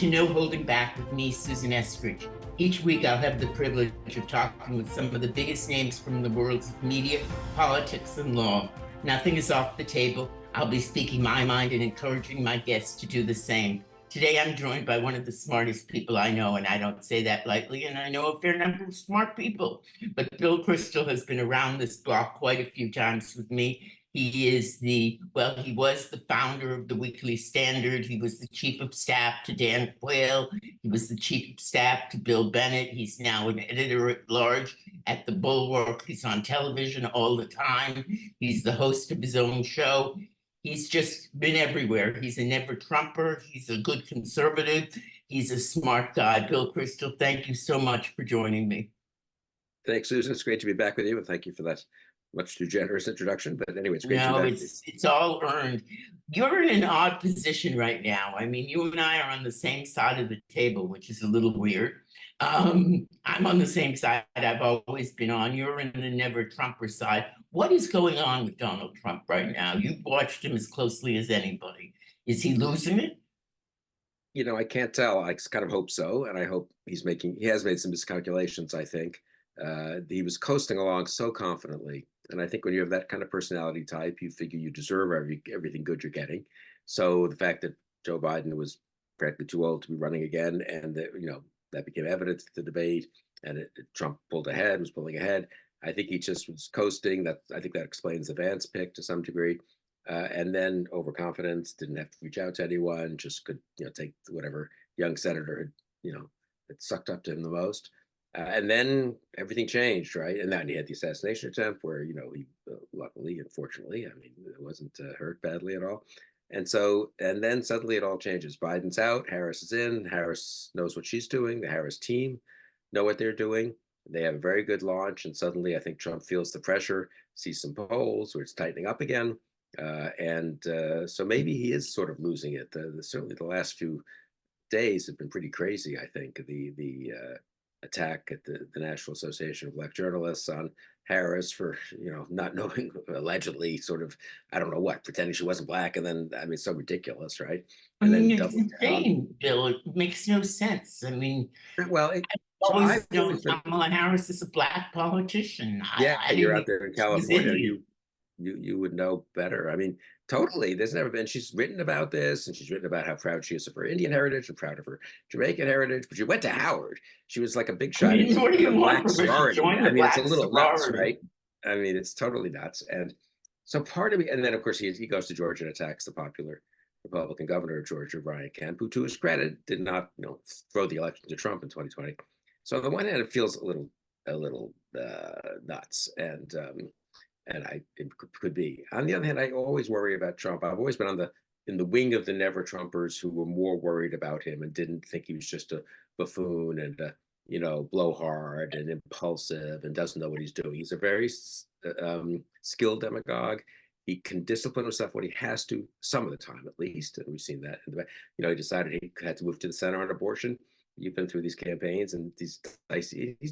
to No Holding Back with me, Susan Estrich. Each week I'll have the privilege of talking with some of the biggest names from the worlds of media, politics, and law. Nothing is off the table. I'll be speaking my mind and encouraging my guests to do the same. Today I'm joined by one of the smartest people I know, and I don't say that lightly, and I know a fair number of smart people. But Bill Kristol has been around this block quite a few times with me. He is he was the founder of the Weekly Standard. He was the chief of staff to Dan Quayle. He was the chief of staff to Bill Bennett. He's now an editor at large at The Bulwark. He's on television all the time. He's the host of his own show. He's just been everywhere. He's a never Trumper. He's a good conservative. He's a smart guy. Bill Kristol, thank you so much for joining me. Thanks, Susan. It's great to be back with you, and thank you for that much too generous introduction. But anyway, it's great to be back. It's all earned. You're in an odd position right now. I mean, you and I are on the same side of the table, which is a little weird. I'm on the same side I've always been on. You're in the never Trumper side. What is going on with Donald Trump right now? You've watched him as closely as anybody. Is he losing it? You know, I can't tell. I kind of hope so, and I hope he has made some miscalculations, I think. He was coasting along so confidently. And I think when you have that kind of personality type, you figure you deserve everything good you're getting. So the fact that Joe Biden was practically too old to be running again, and that, that became evident at the debate, and Trump was pulling ahead. I think he just was coasting. I think that explains the Vance pick to some degree. And then overconfidence, didn't have to reach out to anyone, just could, take whatever young senator had sucked up to him the most. And then everything changed, right? And then he had the assassination attempt where, he luckily, unfortunately, it wasn't hurt badly at all. And then suddenly it all changes. Biden's out, Harris is in, Harris knows what she's doing, the Harris team know what they're doing. They have a very good launch. And suddenly I think Trump feels the pressure, sees some polls where it's tightening up again. So maybe he is sort of losing it. Certainly the last few days have been pretty crazy, I think. The attack at the National Association of Black Journalists on Harris for, not knowing, allegedly sort of, I don't know what, pretending she wasn't black. And then, it's so ridiculous, right? And then it's insane, Bill. It makes no sense. Well, I've always known Kamala Harris is a black politician. You're out there in California. You would know better. Totally. There's never been. She's written about this, and she's written about how proud she is of her Indian heritage and proud of her Jamaican heritage. But she went to Howard. She was like a big shot. What do you want from her? It's a little nuts, right? It's totally nuts. And so part of me, and then of course he goes to Georgia and attacks the popular Republican governor of Georgia, Brian Kemp, who, to his credit, did not, throw the election to Trump in 2020. So on the one hand, it feels a little nuts, and it could be. On the other hand, I always worry about Trump. I've always been in the wing of the never Trumpers who were more worried about him and didn't think he was just a buffoon and blowhard and impulsive and doesn't know what he's doing. He's a very skilled demagogue. He can discipline himself when he has to, some of the time at least, and we've seen that. He decided he had to move to the center on abortion. You've been through these campaigns, and he's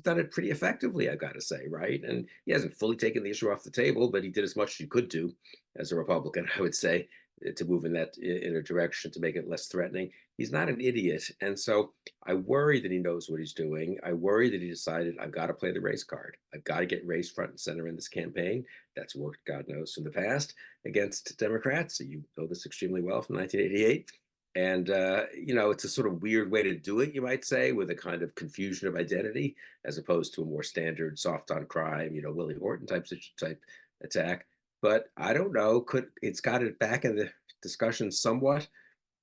done it pretty effectively, I've got to say, right? And he hasn't fully taken the issue off the table, but he did as much as he could do as a Republican, I would say, to move in a direction to make it less threatening. He's not an idiot. And so I worry that he knows what he's doing. I worry that he decided, I've got to play the race card. I've got to get race front and center in this campaign. That's worked, God knows, in the past against Democrats. You know this extremely well from 1988. And, it's a sort of weird way to do it, you might say, with a kind of confusion of identity, as opposed to a more standard soft on crime, Willie Horton type attack. But I don't know, it's got it back in the discussion somewhat.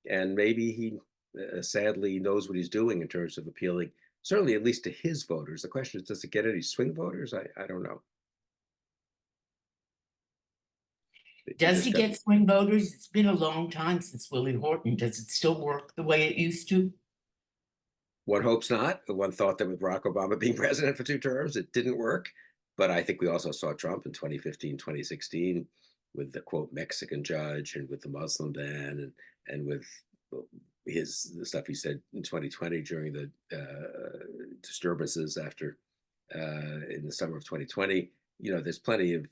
And maybe he sadly knows what he's doing in terms of appealing, certainly at least to his voters. The question is, does it get any swing voters? I don't know. Does he get swing voters? It's been a long time since Willie Horton. Does it still work the way it used to? One hopes not. One thought that with Barack Obama being president for 2 terms, it didn't work. But I think we also saw Trump in 2015, 2016 with the, quote, Mexican judge and with the Muslim ban and with the stuff he said in 2020 during the disturbances after in the summer of 2020. There's plenty of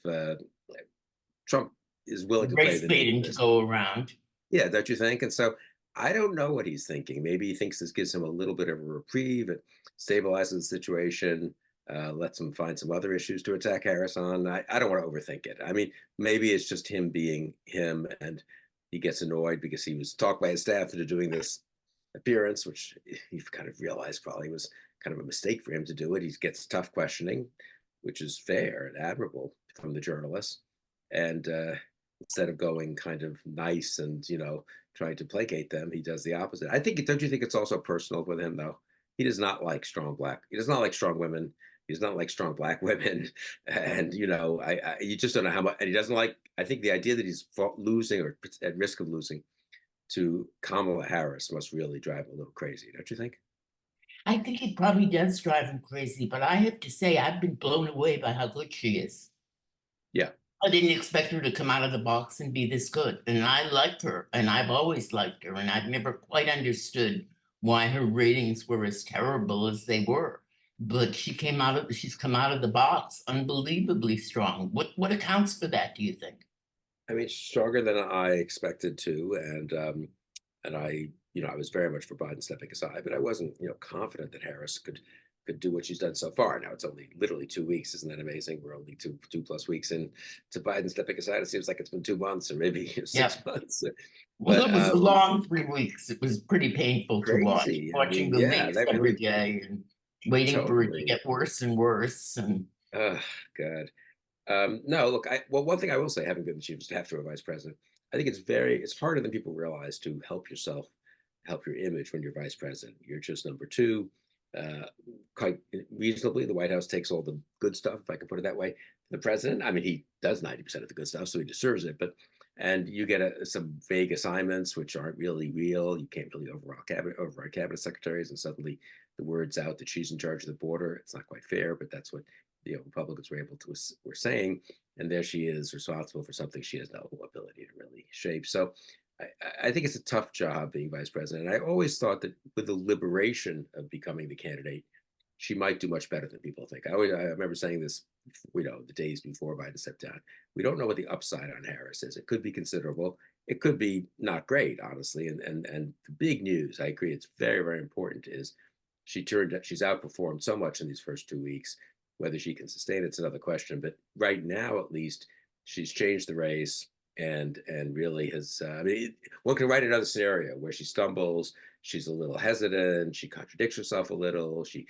Trump is willing to play the race baiting to go around. Yeah, don't you think? And so I don't know what he's thinking. Maybe he thinks this gives him a little bit of a reprieve. It stabilizes the situation, lets him find some other issues to attack Harris on. I don't want to overthink it. I mean, maybe it's just him being him, and he gets annoyed because he was talked by his staff into doing this appearance, which he kind of realized probably was kind of a mistake for him to do it. He gets tough questioning, which is fair and admirable from the journalists. And instead of going kind of nice and, trying to placate them, he does the opposite. I think, don't you think it's also personal with him, though? He does not like he does not like strong women. He does not like strong black women. And, you just don't know how much, and he doesn't like, I think the idea that he's losing or at risk of losing to Kamala Harris must really drive him a little crazy, don't you think? I think it probably does drive him crazy, but I have to say, I've been blown away by how good she is. Yeah. I didn't expect her to come out of the box and be this good. And I like her, and I've always liked her, and I've never quite understood why her ratings were as terrible as they were. But she's come out of the box unbelievably strong. What accounts for that, do you think? I mean, stronger than I expected to, and I was very much for Biden stepping aside, but I wasn't, confident that Harris could do what she's done so far. Now it's only literally 2 weeks, isn't that amazing? We're only two plus weeks in to Biden stepping aside. It seems like it's been 2 months or maybe six Yeah. months. Well, But it was a long 3 weeks. It was pretty painful to watch, crazy. I watching mean, the yeah, leaks that every really day and waiting for it to totally. get worse and worse. And Oh God. No, look, one thing I will say, having been the chief of staff to a vice president, I think it's harder than people realize to help yourself, help your image when you're vice president. You're just number two. Uh, Quite reasonably, the White House takes all the good stuff, if I can put it that way. The president, I mean, he does 90% of the good stuff, so he deserves it. And you get some vague assignments which aren't really real. You can't really override cabinet secretaries, and suddenly the word's out that she's in charge of the border. It's not quite fair, but that's what Republicans were saying, and there she is responsible for something she has no ability to really shape. So I think it's a tough job being vice president. And I always thought that with the liberation of becoming the candidate, she might do much better than people think. I remember saying this, the days before Biden stepped down. We don't know what the upside on Harris is. It could be considerable. It could be not great, honestly. And the big news, I agree, it's very, very important, is she's outperformed so much in these first 2 weeks. Whether she can sustain it's another question. But right now, at least, she's changed the race and really has. I mean, one can write another scenario where she stumbles, she's a little hesitant, she contradicts herself a little, she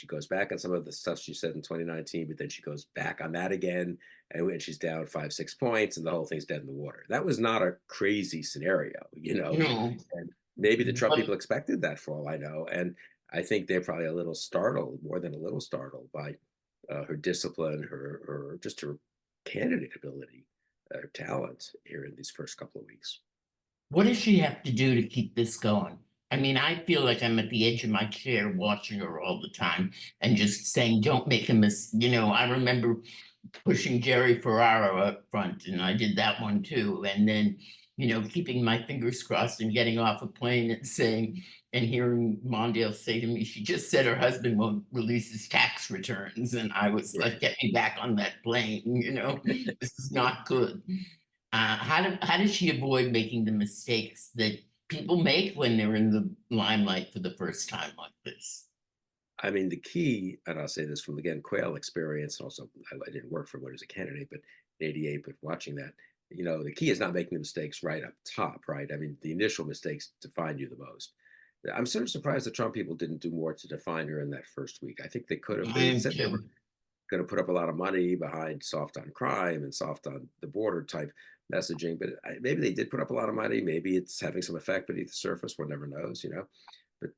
goes back on some of the stuff she said in 2019, but then she goes back on that again, and she's down 5-6 points, and the whole thing's dead in the water. That was not a crazy scenario, no, and maybe the Trump but people expected that, for all I know, and I think they're probably a little startled, more than a little startled, by her discipline, her just her candidate ability, her talent here in these first couple of weeks. what does she have to do to keep this going? I mean, I feel like I'm at the edge of my chair watching her all the time and just saying, don't make a mistake. I remember pushing Jerry Ferraro up front, and I did that one too. And then, keeping my fingers crossed and getting off a plane and saying, and hearing Mondale say to me, she just said her husband won't release his tax returns. And I was like, get me back on that plane, this is not good. How does she avoid making the mistakes that people make when they're in the limelight for the first time like this? I mean, the key, and I'll say this from, again, Quayle experience, also I didn't work for him as a candidate, but in 88, but watching that, the key is not making the mistakes right up top, right? I mean, the initial mistakes define you the most. I'm sort of surprised the Trump people didn't do more to define her in that first week. I think they could have. I They am said they were too. going to put up a lot of money behind soft on crime and soft on the border type messaging, but maybe they did put up a lot of money. Maybe it's having some effect beneath the surface. One never knows,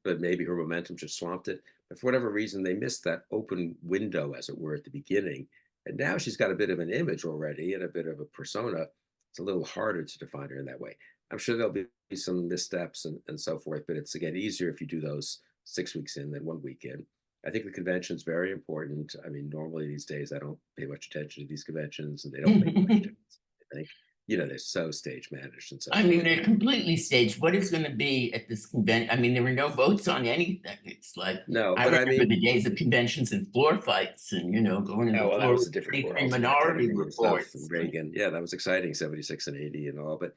But maybe her momentum just swamped it. But for whatever reason, they missed that open window, as it were, at the beginning. And now she's got a bit of an image already and a bit of a persona. It's a little harder to define her in that way. I'm sure there'll be some missteps and so forth, but it's, again, easier if you do those 6 weeks in than 1 week in. I think the convention is very important. I mean, normally these days I don't pay much attention to these conventions, and they don't make much difference. I think, they're so stage managed and so I mean, forth. they're completely staged. What is going to be at this convention? I mean, there were no votes on anything. It's like, No, I but I remember mean, the days of conventions and floor fights and, going to oh, the well, that floor was with a different 23 world, and minority Kennedy and stuff, and reports. Reagan. Yeah, that was exciting, 76 and 80 and all. But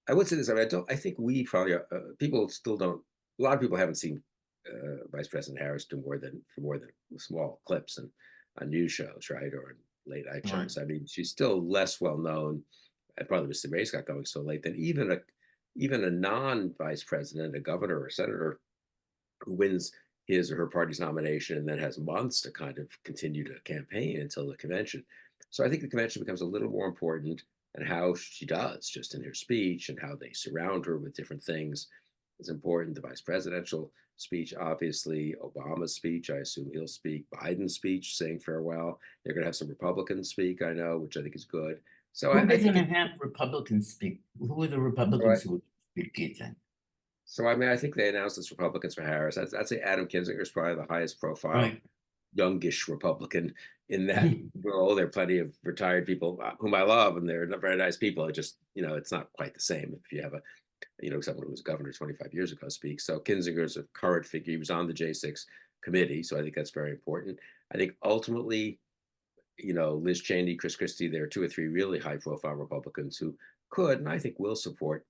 I would say this. I mean, I think we probably people still don't. A lot of people haven't seen Vice President Harris do more than small clips and on news shows, right, or in late night Right. shows. I mean, she's still less well known. And probably because the race got going so late than even a non-vice president, a governor or senator who wins his or her party's nomination and then has months to kind of continue to campaign until the convention. So I think the convention becomes a little more important, and how she does just in her speech and how they surround her with different things is important. The vice presidential speech, obviously, Obama's speech, I assume he'll speak, Biden's speech saying farewell. They're going to have some Republicans speak, I know, which I think is good. So Who are I they think going to have Republicans speak? Who are the Republicans who would speak, do you think? so I mean, I think they announced this Republicans for Harris. I'd say Adam Kinzinger is probably the highest profile Right. youngish Republican in that role. There are plenty of retired people whom I love, and they're not very nice people. It just, it's not quite the same if you have someone who was governor 25 years ago speak. So Kinzinger is a current figure. He was on the J6 committee, so I think that's very important. I think ultimately, Liz Cheney, Chris Christie, there are two or three really high-profile Republicans who could, and I think will support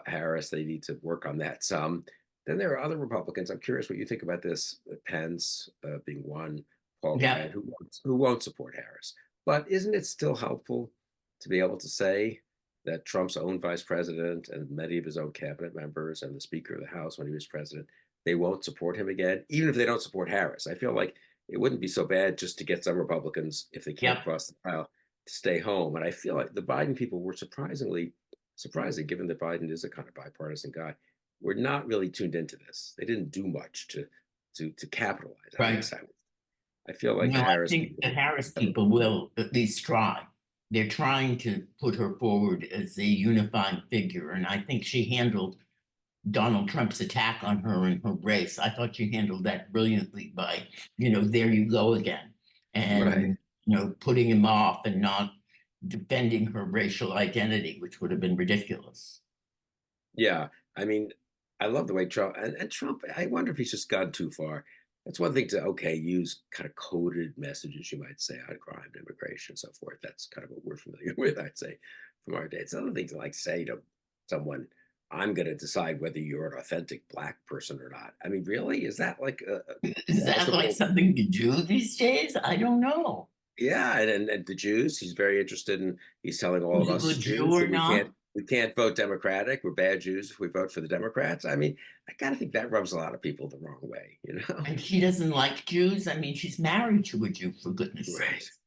Harris. They need to work on that some. Then there are other Republicans. I'm curious what you think about this. Pence being one, Paul Yeah. Ryan, who won't support Harris. But isn't it still helpful to be able to say that Trump's own vice president and many of his own cabinet members and the Speaker of the House when he was president, they won't support him again, even if they don't support Harris? I feel like it wouldn't be so bad just to get some Republicans, if they can't Yep. cross the aisle, to stay home. And I feel like the Biden people were surprising, given that Biden is a kind of bipartisan guy. We're not really tuned into this. They didn't do much to capitalize on this. Right. I feel like the No, I Harris think the people. Harris people will at least try. They're trying to put her forward as a unifying figure, and I think she handled Donald Trump's attack on her in her race. I thought she handled that brilliantly by, there you go again, Right. and putting him off and not defending her racial identity, which would have been ridiculous. Yeah. I mean, I love the way Trump and Trump, I wonder if he's just gone too far. It's one thing to, okay, use kind of coded messages, you might say, on crime, immigration, and so forth. That's kind of what we're familiar with, I'd say, from our day. It's another thing to like say to someone, I'm going to decide whether you're an authentic Black person or not. I mean, really? Is that like a Is that like plausible? something to do these days? I don't know. Yeah, and the Jews, he's very interested in. He's telling all Who's of a us good Jew Jews or that not? we can't vote Democratic. We're bad Jews if we vote for the Democrats. I mean, I kind of think that rubs a lot of people the wrong way. And she doesn't like Jews. I mean, she's married to a Jew, for goodness Right. sakes.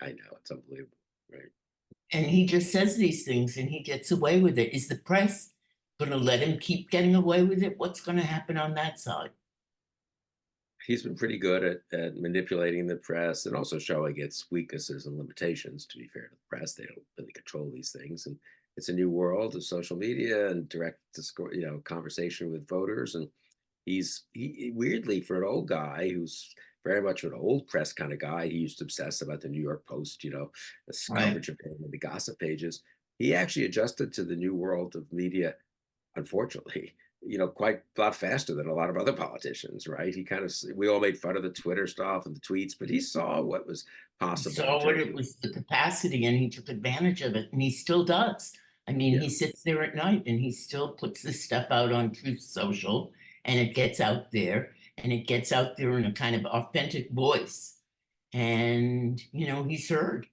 I know it's unbelievable. Right. And he just says these things and he gets away with it. Is the press going to let him keep getting away with it? What's going to happen on that side? He's been pretty good at manipulating the press and also showing its weaknesses and limitations. To be fair to the press, they don't really control these things, and it's a new world of social media and direct conversation with voters. And he weirdly, for an old guy who's very much an old press kind of guy, he used to obsess about the New York Post, the Right. coverage of him and the gossip pages. He actually adjusted to the new world of media, unfortunately, quite a lot faster than a lot of other politicians, right? We all made fun of the Twitter stuff and the tweets, but he saw what was He possible in saw what terms it of, was, the capacity, and he took advantage of it, and he still does. I mean, yeah, he sits there at night and he still puts this stuff out on Truth Social, and it gets out there, and it gets out there in a kind of authentic voice. And, he's heard.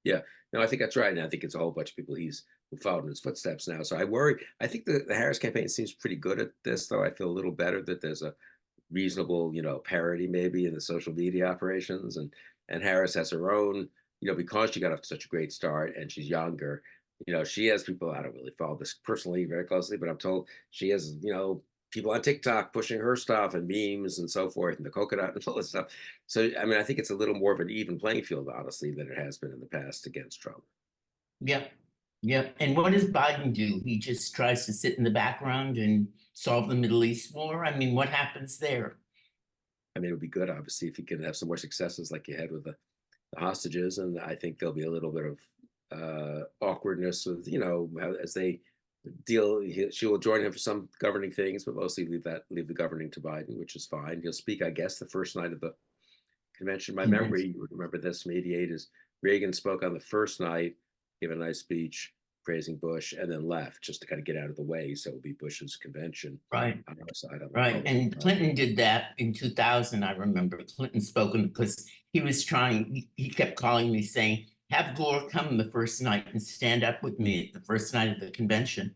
yeah. No, I think that's right. And I think it's a whole bunch of people who followed in his footsteps now. So I worry. I think the Harris campaign seems pretty good at this, though. I feel a little better that there's a reasonable, parity maybe in the social media operations. And Harris has her own, because she got off to such a great start and she's younger, she has people. I don't really follow this personally very closely, but I'm told she has, people on TikTok pushing her stuff and memes and so forth, and the coconut and all this stuff. So I mean, I think it's a little more of an even playing field, honestly, than it has been in the past against Trump. Yep. Yep. And what does Biden do? He just tries to sit in the background and solve the Middle East war. I mean, what happens there? I mean, it would be good, obviously, if you can have some more successes like you had with the hostages, and I think there'll be a little bit of awkwardness with, as they deal. She will join him for some governing things, but mostly leave the governing to Biden, which is fine. He'll speak, I guess, the first night of the convention. My memory, you would remember this, from '88, is Reagan spoke on the first night, gave a nice speech. praising Bush, and then left just to kind of get out of the way. So it'll be Bush's convention Right. on our side. On the Right. Republican And side. Clinton did that in 2000. I remember Clinton spoken because he was trying, he kept calling me saying, have Gore come the first night and stand up with me at the first night of the convention.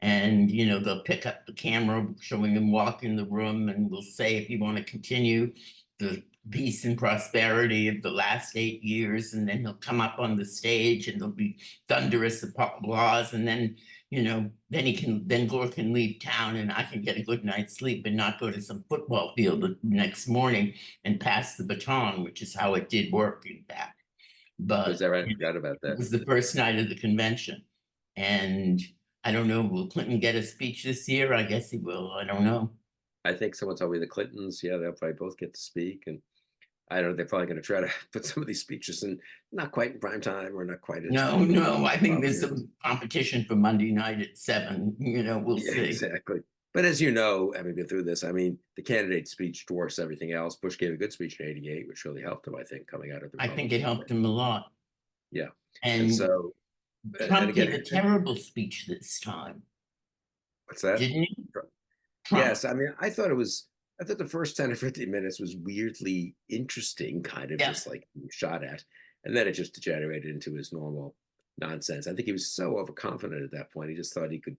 And, you know, they'll pick up the camera showing him walk in the room and we'll say, if you want to continue the peace and prosperity of the last 8 years, and then he'll come up on the stage and there'll be thunderous applause. And then, you know, then Gore can leave town and I can get a good night's sleep and not go to some football field the next morning and pass the baton, which is how it did work, in fact. But Was that right? I forgot about it that. was the first night of the convention. And I don't know, will Clinton get a speech this year? I guess he will. I don't know. I think someone told me the Clintons, yeah, they'll probably both get to speak. And I don't know, they're probably going to try to put some of these speeches in not quite in prime time or not quite as No, I think there's popular. some competition for Monday night at 7. You know, we'll Yeah, see. exactly. But as you know, having been through this, I mean, the candidate speech dwarfs everything else. Bush gave a good speech in '88, which really helped him, I think, coming out of the I think it Republican helped him a lot. Yeah. And And so, and Trump gave again, a terrible speech this time, what's that? didn't he? Trump. Yes, I mean, I thought the first 10 or 15 minutes was weirdly interesting, kind of Yeah. just like shot at. And then it just degenerated into his normal nonsense. I think he was so overconfident at that point. He just thought he could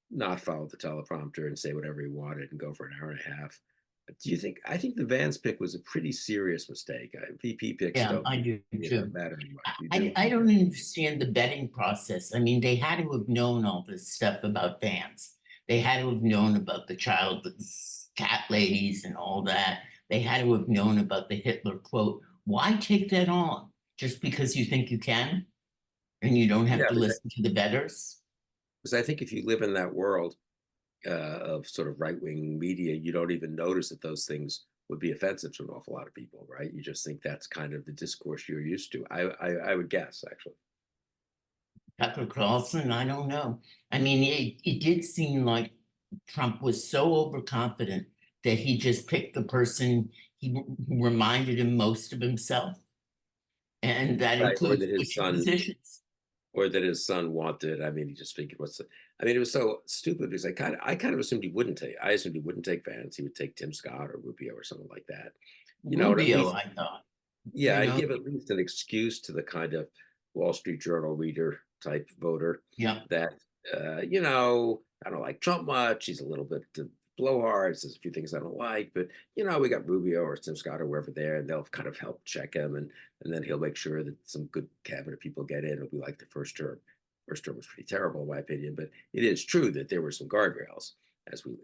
not follow the teleprompter and say whatever he wanted and go for an hour and a half. Do you think? I think the Vance pick was a pretty serious mistake. VP picks Yeah, don't I do too. matter much. You do? I don't understand the betting process. I mean, they had to have known all this stuff about Vance. They had to have known about the childless cat ladies and all that. They had to have known about the Hitler quote. Why take that on? Just because you think you can and you don't have Yeah, to listen to the betters? because I think if you live in that world of sort of right-wing media, you don't even notice that those things would be offensive to an awful lot of people, right? You just think that's kind of the discourse you're used to. I would guess, actually. Tucker Carlson, I don't know. I mean, it did seem like Trump was so overconfident that he just picked the person who reminded him most of himself. And that Right, or includes that his pushing son, positions. or that his son wanted. I mean, he just figured, I mean, it was so stupid because I kind of assumed he wouldn't take. I assumed he wouldn't take Vance. He would take Tim Scott or Rubio or something like that. You know, at Rubio, least, I thought. yeah, You I'd know, give at least an excuse to the kind of Wall Street Journal reader type voter yeah. that, you know, I don't like Trump much. He's a little bit blowhard. Says a few things I don't like, but you know, we got Rubio or Tim Scott or whoever there, and they'll kind of help check him, and then he'll make sure that some good cabinet people get in. It'll be like the first term. First term was pretty terrible, in my opinion, but it is true that there were some guardrails,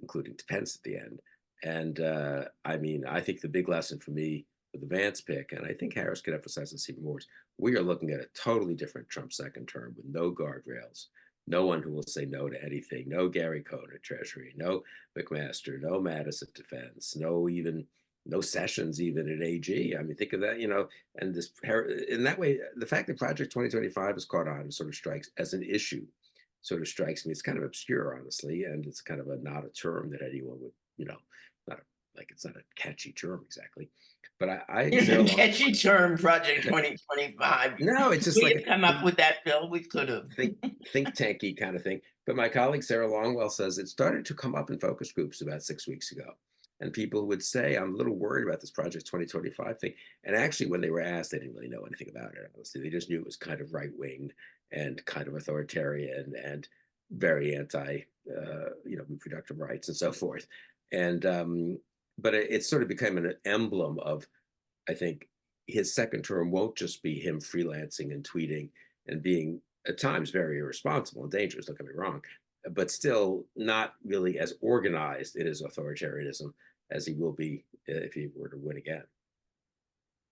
including to Pence at the end. And I mean, I think the big lesson for me with the Vance pick, and I think Harris could emphasize this even more, is we are looking at a totally different Trump second term with no guardrails, no one who will say no to anything, no Gary Cohn at Treasury, no McMaster, no Mattis at Defense, no Sessions even at AG. I mean, think of that, you know, and this in that way, the fact that Project 2025 is caught on sort of strikes as an issue, sort of strikes me. It's kind of obscure, honestly, and it's kind of not a term that anyone would, you know, not like it's not a catchy term exactly. But It's a catchy term, Project 2025. no, it's just We like have come up with that, Bill. We could have. think tanky kind of thing. But my colleague Sarah Longwell says it started to come up in focus groups about 6 weeks ago. And people would say, I'm a little worried about this Project 2025 thing. And actually, when they were asked, they didn't really know anything about it. Honestly, they just knew it was kind of right wing and kind of authoritarian and very anti, you know, reproductive rights and so forth. And but it sort of became an emblem of, I think, his second term won't just be him freelancing and tweeting and being at times very irresponsible and dangerous. Don't get me wrong, but still not really as organized in his authoritarianism as he will be if he were to win again.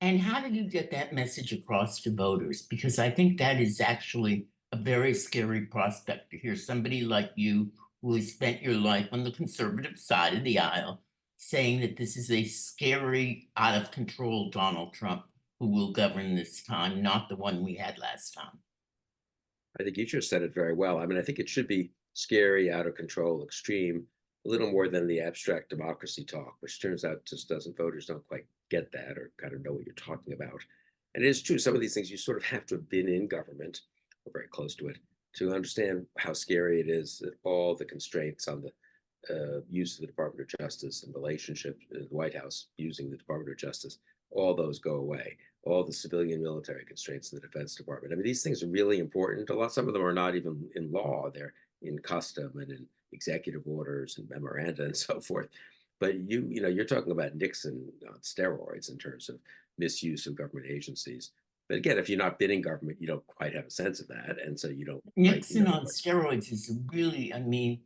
And how do you get that message across to voters? Because I think that is actually a very scary prospect to hear somebody like you, who has spent your life on the conservative side of the aisle, saying that this is a scary, out of control Donald Trump who will govern this time, not the one we had last time. I think you just said it very well. I mean, I think it should be scary, out of control, extreme, a little more than the abstract democracy talk, which turns out just doesn't, voters don't quite get that or kind of know what you're talking about. And it is true, some of these things you sort of have to have been in government or very close to it to understand how scary it is that all the constraints on the use of the Department of Justice and relationship the White House using the Department of Justice, all those go away. All the civilian military constraints in the Defense Department. I mean, these things are really important. Some of them are not even in law. They're in custom and in executive orders and memoranda and so forth. But you're talking about Nixon on steroids in terms of misuse of government agencies. But again, if you're not been in government, you don't quite have a sense of that, and so you don't. Nixon on steroids is really, I mean,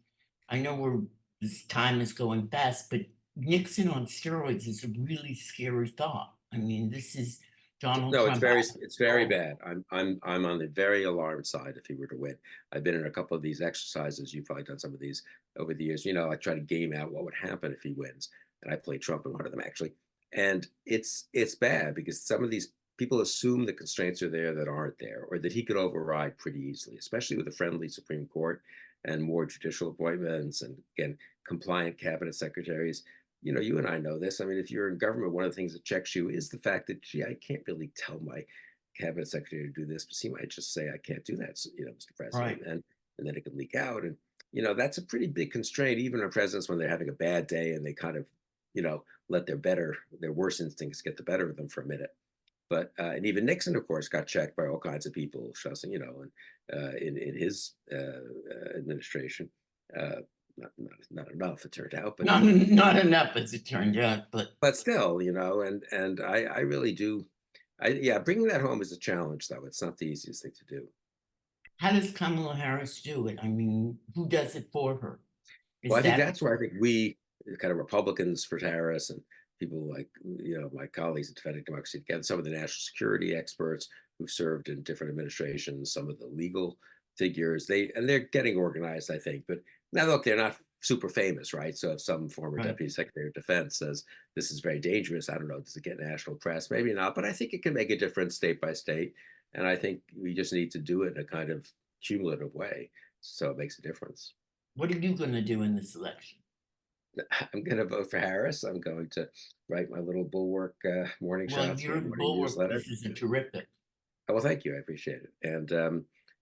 I know this time is going fast, but Nixon on steroids is a really scary thought. I mean, this is Donald No, Trump. it's very bad. I'm on the very alarmed side if he were to win. I've been in a couple of these exercises. You've probably done some of these over the years. I try to game out what would happen if he wins, and I played Trump in one of them actually. And it's bad because some of these people assume the constraints are there that aren't there, or that he could override pretty easily, especially with a friendly Supreme Court and more judicial appointments and again compliant cabinet secretaries. You and I know this. I mean, if you're in government, one of the things that checks you is the fact that, gee, I can't really tell my cabinet secretary to do this, but he might just say, I can't do that, Mr. President. Right. And then it could leak out. And, that's a pretty big constraint, even in presidents when they're having a bad day and they kind of, let their worst instincts get the better of them for a minute. But and even Nixon, of course, got checked by all kinds of people, and in his administration. Not enough, it turned out, but not enough as it turned out, but still, and I really do. Yeah, bringing that home is a challenge, though. It's not the easiest thing to do. how does Kamala Harris do it? I mean, who does it for her? Well, I think that's where I think we, kind of Republicans for Harris and people like, my colleagues at Defending Democracy Together, some of the national security experts who've served in different administrations, some of the legal figures, they're getting organized, I think. But now, look, they're not super famous, right? So if some former Right. Deputy Secretary of Defense says this is very dangerous, I don't know, does it get national press? Maybe not, but I think it can make a difference state by state. And I think we just need to do it in a kind of cumulative way so it makes a difference. What are you going to do in this election? I'm going to vote for Harris. I'm going to write my little Bulwark morning Well, shots, your morning Bulwark newsletter. pieces are terrific. Oh, well, thank you. I appreciate it. And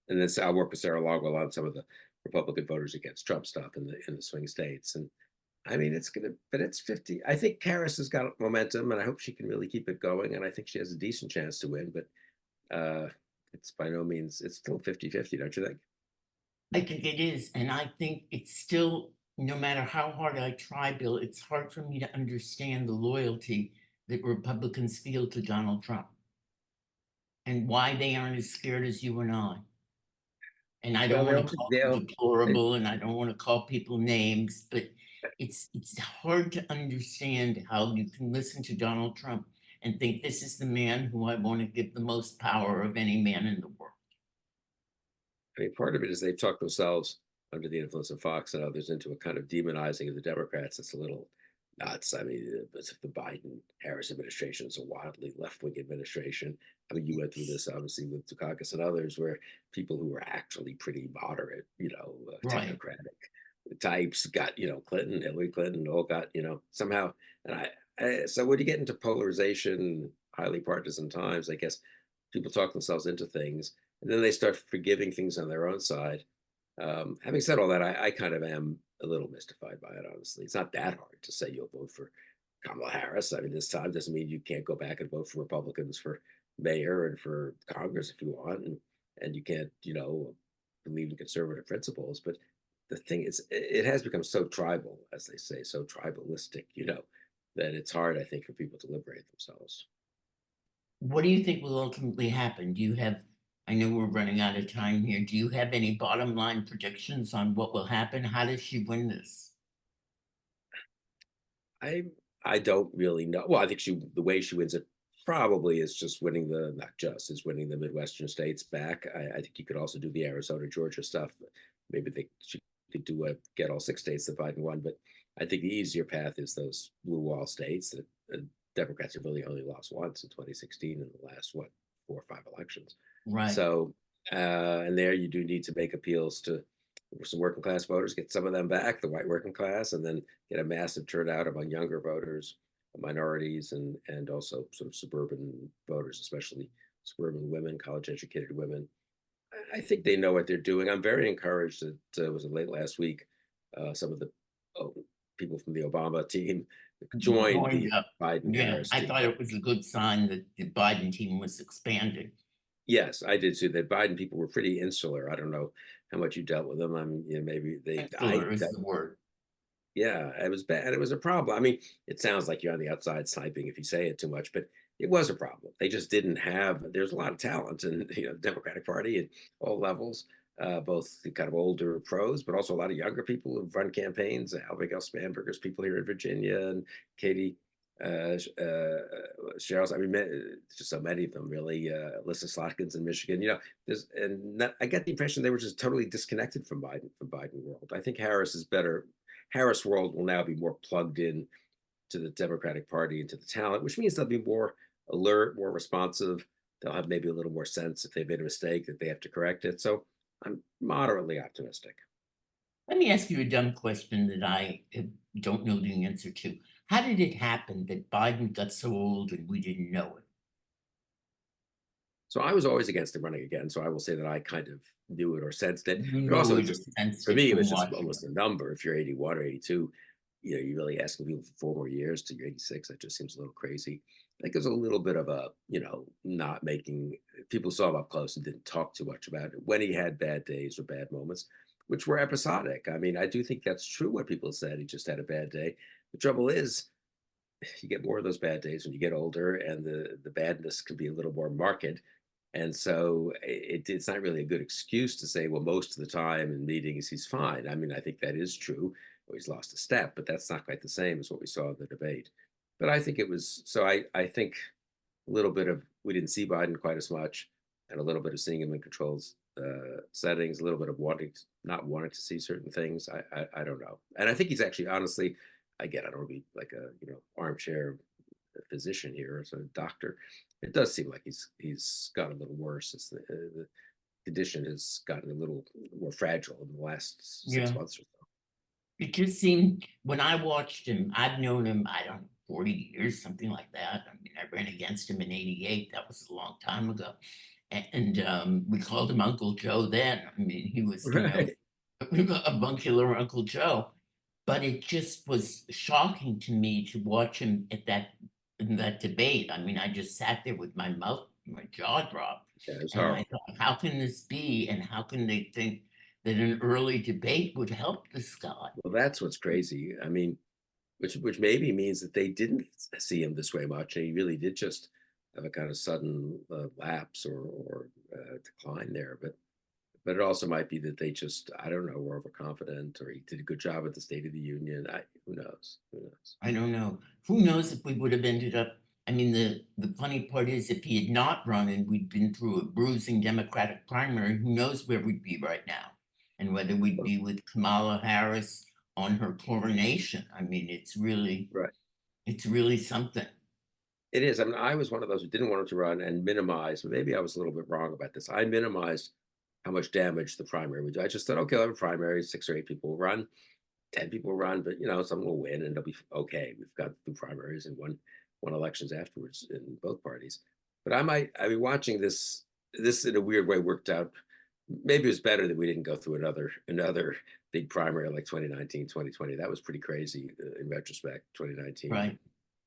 then I'll work with Sarah Logwell on some of the Republican voters against Trump stuff in the swing states. And I mean, but it's 50. I think Harris has got momentum, and I hope she can really keep it going. And I think she has a decent chance to win, but it's by no means, it's still 50-50, don't you think? I think it is. And I think it's still, no matter how hard I try, Bill, it's hard for me to understand the loyalty that Republicans feel to Donald Trump and why they aren't as scared as you and I. And I don't want to call them deplorable, and I don't want to call people names, but it's hard to understand how you can listen to Donald Trump and think this is the man who I want to give the most power of any man in the world. I mean, part of it is they've talked themselves under the influence of Fox and others into a kind of demonizing of the Democrats. It's a little nuts. I mean, the Biden-Harris administration is a wildly left-wing administration. I mean, you went through this obviously with Dukakis and others, where people who were actually pretty moderate, Right. technocratic types got, Clinton, Hillary Clinton, all got, somehow. And so when you get into polarization, highly partisan times, I guess people talk themselves into things, and then they start forgiving things on their own side. Having said all that, I kind of am a little mystified by it, honestly. It's not that hard to say you'll vote for Kamala Harris. I mean, this time doesn't mean you can't go back and vote for Republicans for mayor and for Congress if you want, and you can't, believe in conservative principles. But the thing is, it has become so tribal, as they say, so tribalistic, that it's hard, I think, for people to liberate themselves. What do you think will ultimately happen? I know we're running out of time here. Do you have any bottom line predictions on what will happen? How does she win this? I don't really know. Well, I think the way she wins it probably is just winning winning the Midwestern states back. I think you could also do the Arizona, Georgia stuff. Maybe she could get all 6 states that Biden won. But I think the easier path is those blue wall states that Democrats have really only lost once in 2016 in the last 4 or 5 elections. Right. So and there you do need to make appeals to some working class voters, get some of them back, the white working class, and then get a massive turnout among younger voters, minorities, and also sort of suburban voters, especially suburban women, college educated women. I think they know what they're doing. I'm very encouraged that was it late last week, some of the oh, people from the Obama team joined the Joined up. Yeah, Biden-Harris I team. thought it was a good sign that the Biden team was expanding. Yes, I did too. The Biden people were pretty insular. I don't know how much you dealt with them. I mean, maybe Insular is the word. yeah, it was bad. It was a problem. I mean, it sounds like you're on the outside sniping if you say it too much, but it was a problem. They just didn't have. There's a lot of talent in the Democratic Party at all levels, both the kind of older pros, but also a lot of younger people who've run campaigns. Abigail Spanberger's people here in Virginia and Katie. Cheryl's, I mean, just so many of them really. Alyssa Slotkins in Michigan, I get the impression they were just totally disconnected from Biden world. I think Harris is better. Harris world will now be more plugged in to the Democratic Party and to the talent, which means they'll be more alert, more responsive. They'll have maybe a little more sense if they made a mistake that they have to correct it. So I'm moderately optimistic. Let me ask you a dumb question that I don't know the answer to. How did it happen that Biden got so old and we didn't know it? So I was always against him running again. So I will say that I kind of knew it or sensed it. You But also, know it it just sensed for it me, it from was just watching almost it. a number. If you're 81 or 82, you're really asking people for 4 more years to you're 86. That just seems a little crazy. I think there's a little bit of a, not making people saw him up close and didn't talk too much about it when he had bad days or bad moments, which were episodic. I mean, I do think that's true what people said. He just had a bad day. The trouble is, you get more of those bad days when you get older, and the badness can be a little more marked. And so it's not really a good excuse to say, well, most of the time in meetings he's fine. I mean, I think that is true. Well, he's lost a step, but that's not quite the same as what we saw in the debate. But I think it was so. I think a little bit of we didn't see Biden quite as much, and a little bit of seeing him in controlled settings, a little bit of not wanting to see certain things. I don't know, and I think he's actually honestly, again, I don't want to be like a armchair physician here as a doctor. It does seem like he's gotten a little worse as the condition has gotten a little more fragile in the last 6 months or so. It just seemed when I watched him, I've known him, I don't know, 40 years, something like that. I mean, I ran against him in 88. That was a long time ago. And we called him Uncle Joe then. I mean, he was, Right. a bunkular Uncle Joe. But it just was shocking to me to watch him in that debate. I mean, I just sat there with my jaw dropped. Yeah, it was And I horrible. thought, how can this be? And how can they think that an early debate would help this guy? Well, that's what's crazy. I mean, which maybe means that they didn't see him this way much, and he really did just have a kind of sudden lapse or decline there. But it also might be that they just, I don't know, were overconfident, or he did a good job at the State of the Union. Who knows? Who knows? I don't know. Who knows if we would have ended up. I mean, the funny part is if he had not run and we'd been through a bruising Democratic primary, who knows where we'd be right now, and whether we'd be with Kamala Harris on her coronation. I mean, Right. it's really something. It is. I mean, I was one of those who didn't want him to run and minimize. Maybe I was a little bit wrong about this. I minimized how much damage the primary would do. I just thought, okay, I'll have a primary, 6 or 8 people will run, 10 people will run, but someone will win and it'll be okay. We've got 2 primaries and one elections afterwards in both parties. But I mean, watching this in a weird way worked out. Maybe it was better that we didn't go through another big primary like 2019, 2020. That was pretty crazy in retrospect, 2019. Right.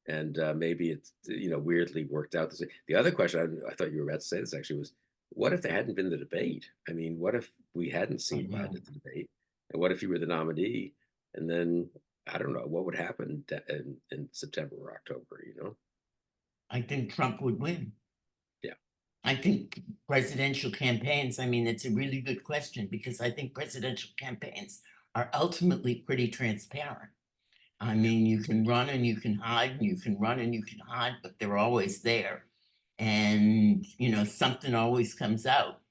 And maybe it's weirdly worked out. The other question I thought you were about to say this actually was, what if there hadn't been the debate? I mean, what if we hadn't seen Biden at the debate, and what if you were the nominee, and then I don't know what would happen in September or October? I think Trump would win. Yeah. I think presidential campaigns, I mean, it's a really good question because I think presidential campaigns are ultimately pretty transparent. I mean, you can run and you can hide, and you can run and you can hide, but they're always there. And, something always comes out.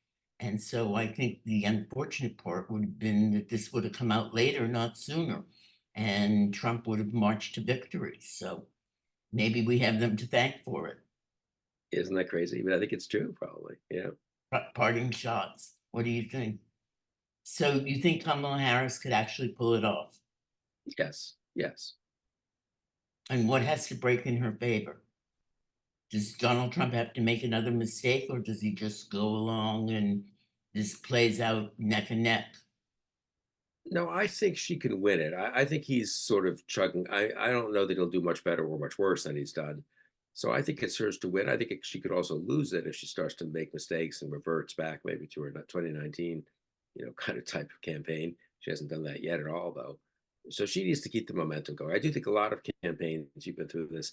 And so I think the unfortunate part would have been that this would have come out later, not sooner. And Trump would have marched to victory. So maybe we have them to thank for it. Isn't that crazy? I mean, I think it's true, probably. Yeah. Parting shots. What do you think? So you think Kamala Harris could actually pull it off? Yes. Yes. And what has to break in her favor? Does Donald Trump have to make another mistake, or does he just go along and this plays out neck and neck? No, I think she can win it. I think he's sort of chugging. I don't know that he'll do much better or much worse than he's done. So I think it's hers to win. I think she could also lose it if she starts to make mistakes and reverts back maybe to her 2019, kind of type of campaign. She hasn't done that yet at all, though. So she needs to keep the momentum going. I do think a lot of campaigns, you've been through this,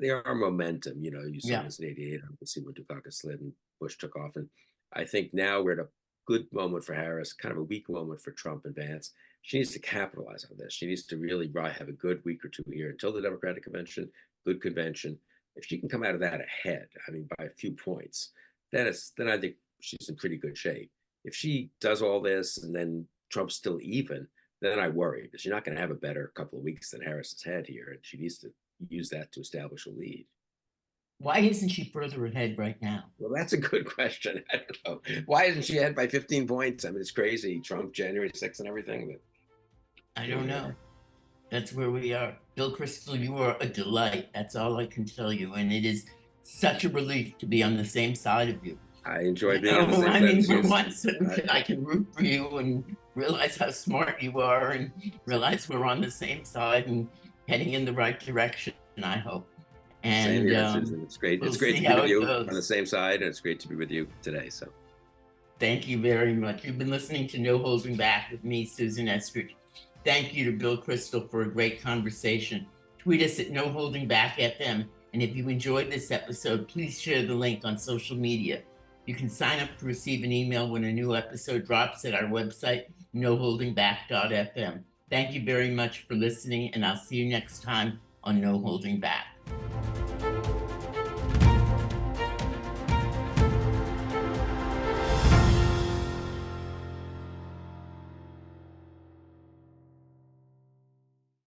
they are momentum. You saw this in '88, obviously, when Dukakis slid and Bush took off. And I think now we're at a good moment for Harris, kind of a weak moment for Trump and Vance. She needs to capitalize on this. She needs to really have a good week or two here until the Democratic convention, good convention. If she can come out of that ahead, I mean, by a few points, then I think she's in pretty good shape. If she does all this and then Trump's still even, then I worry because you're not going to have a better couple of weeks than Harris has had here, and she needs to use that to establish a lead. Why isn't she further ahead right now? Well, that's a good question. I don't know. Why isn't she ahead by 15 points? I mean, it's crazy. Trump, January 6th and everything. But I don't know. That's where we are. Bill Kristol, you are a delight. That's all I can tell you. And it is such a relief to be on the same side of you. I enjoy being on the same I mean, side. for once, I can root for you and realize how smart you are and realize we're on the same side and heading in the right direction, I hope. And same here, Susan. It's great. It's great to be with you on the same side, and it's great to be with you today. So thank you very much. You've been listening to No Holding Back with me, Susan Estrich. Thank you to Bill Kristol for a great conversation. Tweet us at No Holding Back FM. And if you enjoyed this episode, please share the link on social media. You can sign up to receive an email when a new episode drops at our website, noholdingback.fm. Thank you very much for listening, and I'll see you next time on No Holding Back.